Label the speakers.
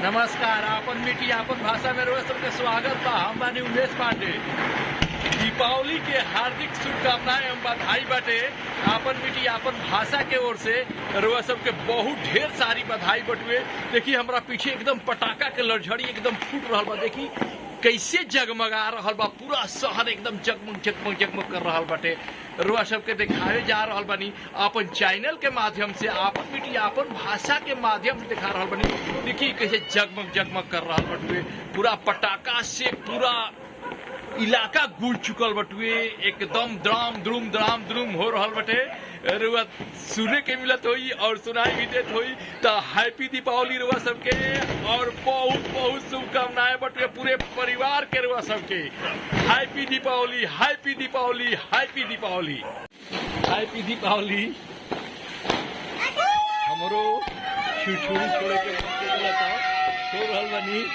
Speaker 1: नमस्कार। आपन मीठी आपन भाषा में रोज सबके स्वागत बा। हम बानी उमेश पांडे। दीपावली के हार्दिक शुभकामनाएं एवं बधाई बाटे। आपन मीठी आपन भाषा के ओर से रोज सबके बहुत ढेर सारी बधाई बटुए। देखिए हमरा पीछे एकदम पटाखा के लड़झड़ी एकदम फूट रहा बा। देखी कैसे जगमगा रहा बा, पूरा शहर एकदम जगमग जगमग जगमग कर रहा बाटे। रुआ सबके दिखावे जा रहा बानी अपन चैनल के माध्यम से, आपन मीठी आपन भाषा के माध्यम से दिखा रहा बानी। देखिए कैसे जगमग जगमग कर रहा बटुए। पूरा पटाखा से पूरा इलाका गूंज चुकल बटुए। एकदम द्राम द्रुम हो रहा बटे। रुआ सुने के मिलत होई और सुनाई भी देत होई। तो हैप्पी दीपावली रुआ सबके और बहुत बहुत शुभकामनाएं बटुए पूरे परिवार के रुआ सबके। Happy Deepawali, happy Deepawali, happy Deepawali, happy Deepawali. हमरो छुछुरी छोड़े के सो रहल बानी।